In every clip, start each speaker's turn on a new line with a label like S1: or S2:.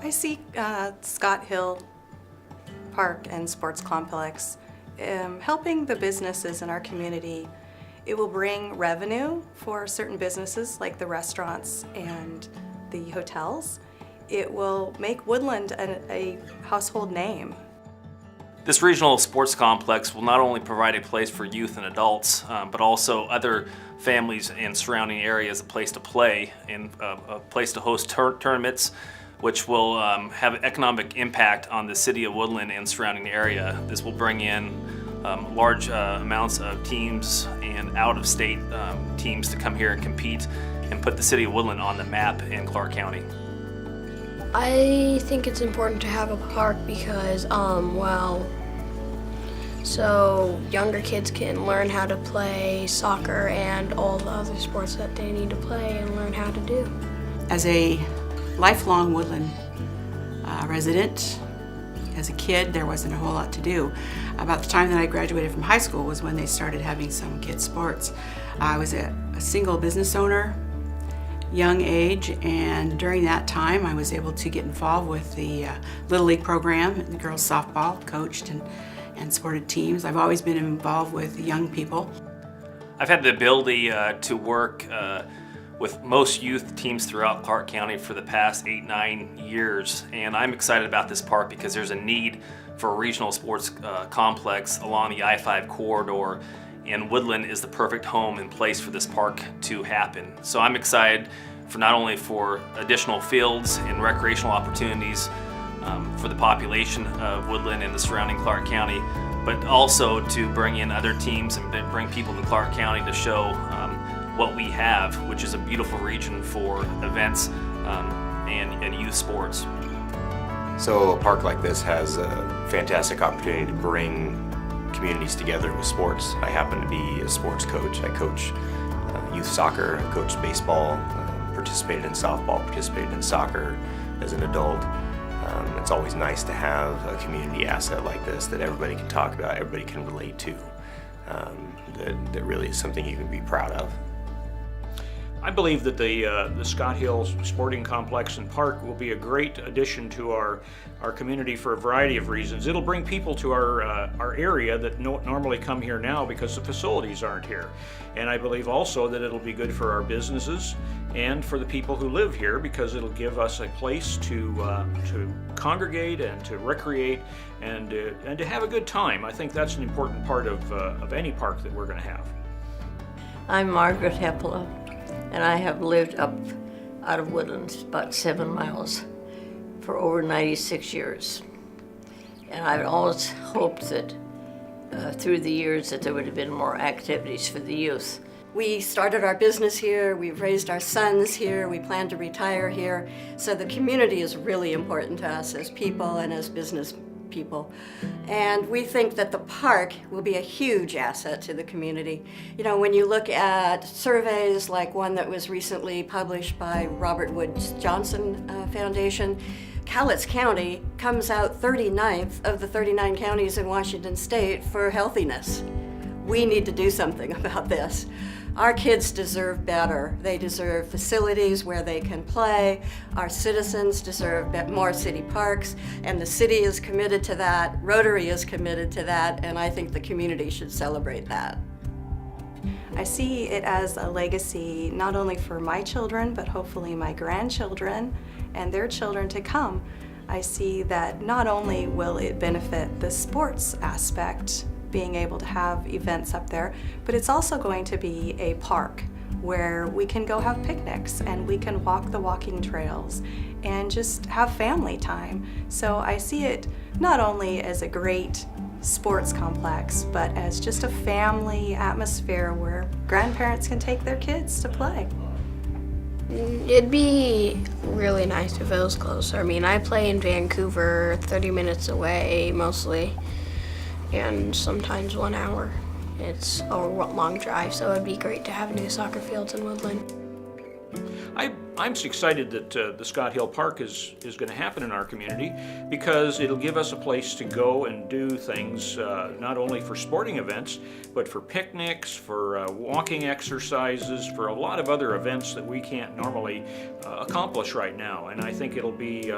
S1: I see Scott Hill Park and Sports Complex helping the businesses in our community. It will bring revenue for certain businesses like the restaurants and the hotels. It will make Woodland a household name.
S2: This regional sports complex will not only provide a place for youth and adults, but also other families in surrounding areas, a place to play and a place to host tournaments, which will have an economic impact on the city of Woodland and surrounding area. This will bring in large amounts of teams and out-of-state teams to come here and compete and put the city of Woodland on the map in Clark County.
S3: I think it's important to have a park because, so younger kids can learn how to play soccer and all the other sports that they need to play and learn how to do.
S4: As a lifelong Woodland resident, as a kid, there wasn't a whole lot to do. About the time that I graduated from high school was when they started having some kids' sports. I was a single business owner, young age, and during that time I was able to get involved with the Little League program, and the girls softball, coached and supported teams. I've always been involved with young people.
S2: I've had the ability to work with most youth teams throughout Clark County for the past 8-9 years, and I'm excited about this park because there's a need for a regional sports complex along the I-5 corridor, and Woodland is the perfect home and place for this park to happen. So I'm excited for not only for additional fields and recreational opportunities for the population of Woodland and the surrounding Clark County, but also to bring in other teams and bring people to Clark County to show what we have, which is a beautiful region for events and youth sports.
S5: So a park like this has a fantastic opportunity to bring communities together with sports. I happen to be a sports coach. I coach youth soccer, I coached baseball, participated in softball, participated in soccer as an adult. It's always nice to have a community asset like this that everybody can talk about, everybody can relate to, that really is something you can be proud of.
S6: I believe that the Scott Hill Sporting Complex and Park will be a great addition to our community for a variety of reasons. It'll bring people to our area that normally come here now because the facilities aren't here. And I believe also that it'll be good for our businesses and for the people who live here because it'll give us a place to congregate and to recreate and to have a good time. I think that's an important part of any park that we're going to have.
S7: I'm Margaret Heppola, and I have lived up out of Woodlands, about 7 miles, for over 96 years. And I've always hoped that through the years that there would have been more activities for the youth.
S1: We started our business here, we've raised our sons here, we plan to retire here. So the community is really important to us as people and as business people. And we think that the park will be a huge asset to the community. You know, when you look at surveys like one that was recently published by Robert Wood Johnson Foundation, Cowlitz County comes out 39th of the 39 counties in Washington State for healthiness. We need to do something about this. Our kids deserve better. They deserve facilities where they can play. Our citizens deserve more city parks, and the city is committed to that. Rotary is committed to that, and I think the community should celebrate that.
S8: I see it as a legacy not only for my children, but hopefully my grandchildren and their children to come. I see that not only will it benefit the sports aspect, being able to have events up there, but it's also going to be a park where we can go have picnics and we can walk the walking trails and just have family time. So I see it not only as a great sports complex, but as just a family atmosphere where grandparents can take their kids to play.
S3: It'd be really nice if it was closer. I mean, I play in Vancouver, 30 minutes away mostly, and sometimes 1 hour. It's a long drive, so it'd be great to have new soccer fields in Woodland.
S6: I I'm excited that the Scott Hill Park is going to happen in our community because it'll give us a place to go and do things not only for sporting events, but for picnics, for walking exercises, for a lot of other events that we can't normally accomplish right now. And I think it'll be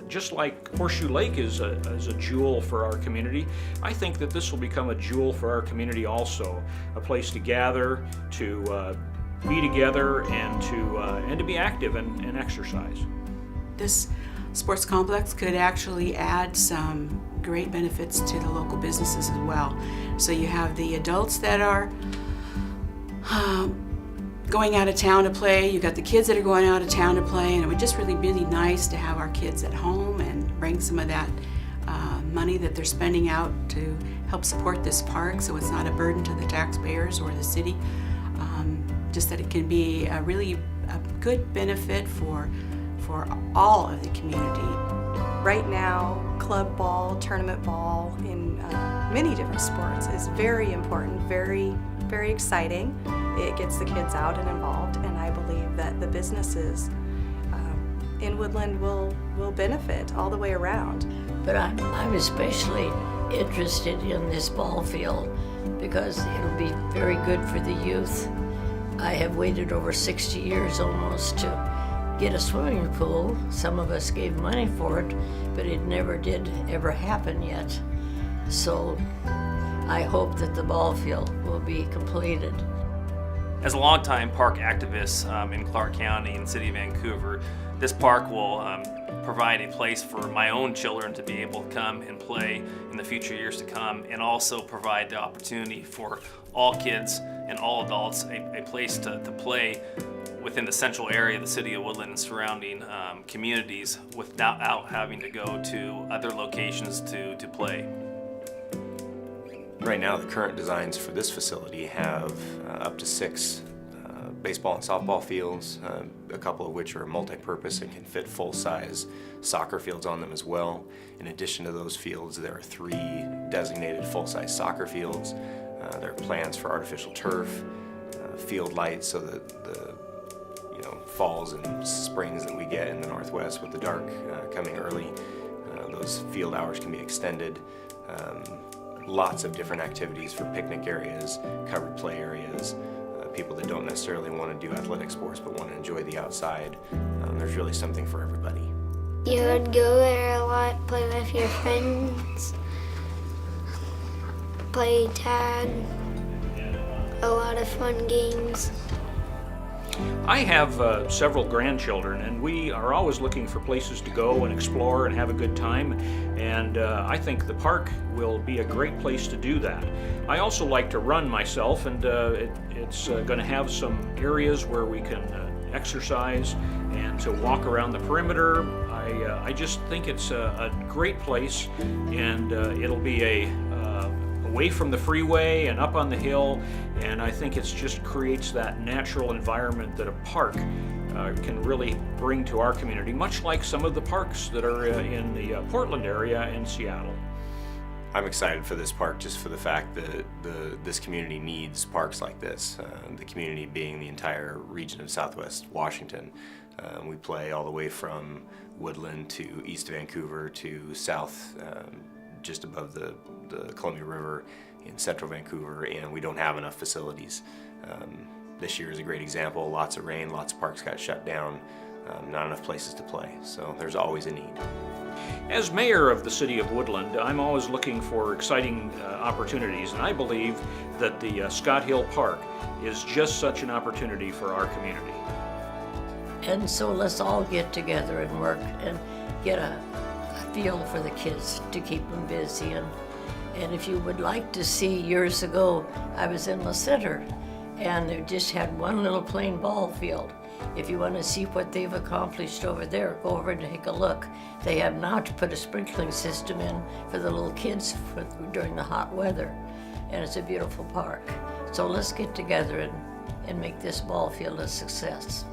S6: just like Horseshoe Lake is a jewel for our community. I think that this will become a jewel for our community also, a place to gather, to be together, and to be active and exercise.
S4: This sports complex could actually add some great benefits to the local businesses as well. So you have the adults that are going out of town to play, you got the kids that are going out of town to play, and it would just really be nice to have our kids at home and bring some of that money that they're spending out to help support this park, so it's not a burden to the taxpayers or the city. Just that it can be a really good benefit for all of the community.
S8: Right now, club ball, tournament ball in many different sports is very important, very, very exciting. It gets the kids out and involved, and I believe that the businesses in Woodland will benefit all the way around.
S7: But I'm especially interested in this ball field because it'll be very good for the youth. I have waited over 60 years almost to get a swimming pool. Some of us gave money for it, but it never did ever happen yet. So I hope that the ball field will be completed.
S2: As a longtime park activist in Clark County and City of Vancouver, this park will provide a place for my own children to be able to come and play in the future years to come, and also provide the opportunity for all kids and all adults a place to play within the central area of the city of Woodland and surrounding communities without having to go to other locations to play.
S5: Right now, the current designs for this facility have up to 6 baseball and softball fields, a couple of which are multi-purpose and can fit full-size soccer fields on them as well. In addition to those fields, there are 3 designated full-size soccer fields. There are plans for artificial turf, field lights, so that the falls and springs that we get in the Northwest with the dark coming early, those field hours can be extended. Lots of different activities for picnic areas, covered play areas, people that don't necessarily want to do athletic sports but want to enjoy the outside. There's really something for everybody.
S9: You would go there a lot, play with your friends, play tag, a lot of fun games.
S6: I have several grandchildren, and we are always looking for places to go and explore and have a good time, and I think the park will be a great place to do that. I also like to run myself, and it's going to have some areas where we can exercise and to walk around the perimeter. I just think it's a great place, and it'll be away from the freeway and up on the hill, and I think it just creates that natural environment that a park can really bring to our community, much like some of the parks that are in the Portland area in Seattle.
S5: I'm excited for this park just for the fact that this community needs parks like this, the community being the entire region of Southwest Washington. We play all the way from Woodland to east Vancouver to south, just above the Columbia River in central Vancouver, and we don't have enough facilities. This year is a great example. Lots of rain, lots of parks got shut down, not enough places to play, so there's always a need.
S6: As mayor of the city of Woodland, I'm always looking for exciting opportunities, and I believe that the Scott Hill Park is just such an opportunity for our community.
S7: And so let's all get together and work and get a feel for the kids to keep them busy. And if you would like to see, years ago, I was in the center, and they just had one little plain ball field. If you want to see what they've accomplished over there, go over and take a look. They have now to put a sprinkling system in for the little kids during the hot weather, and it's a beautiful park. So let's get together and make this ball field a success.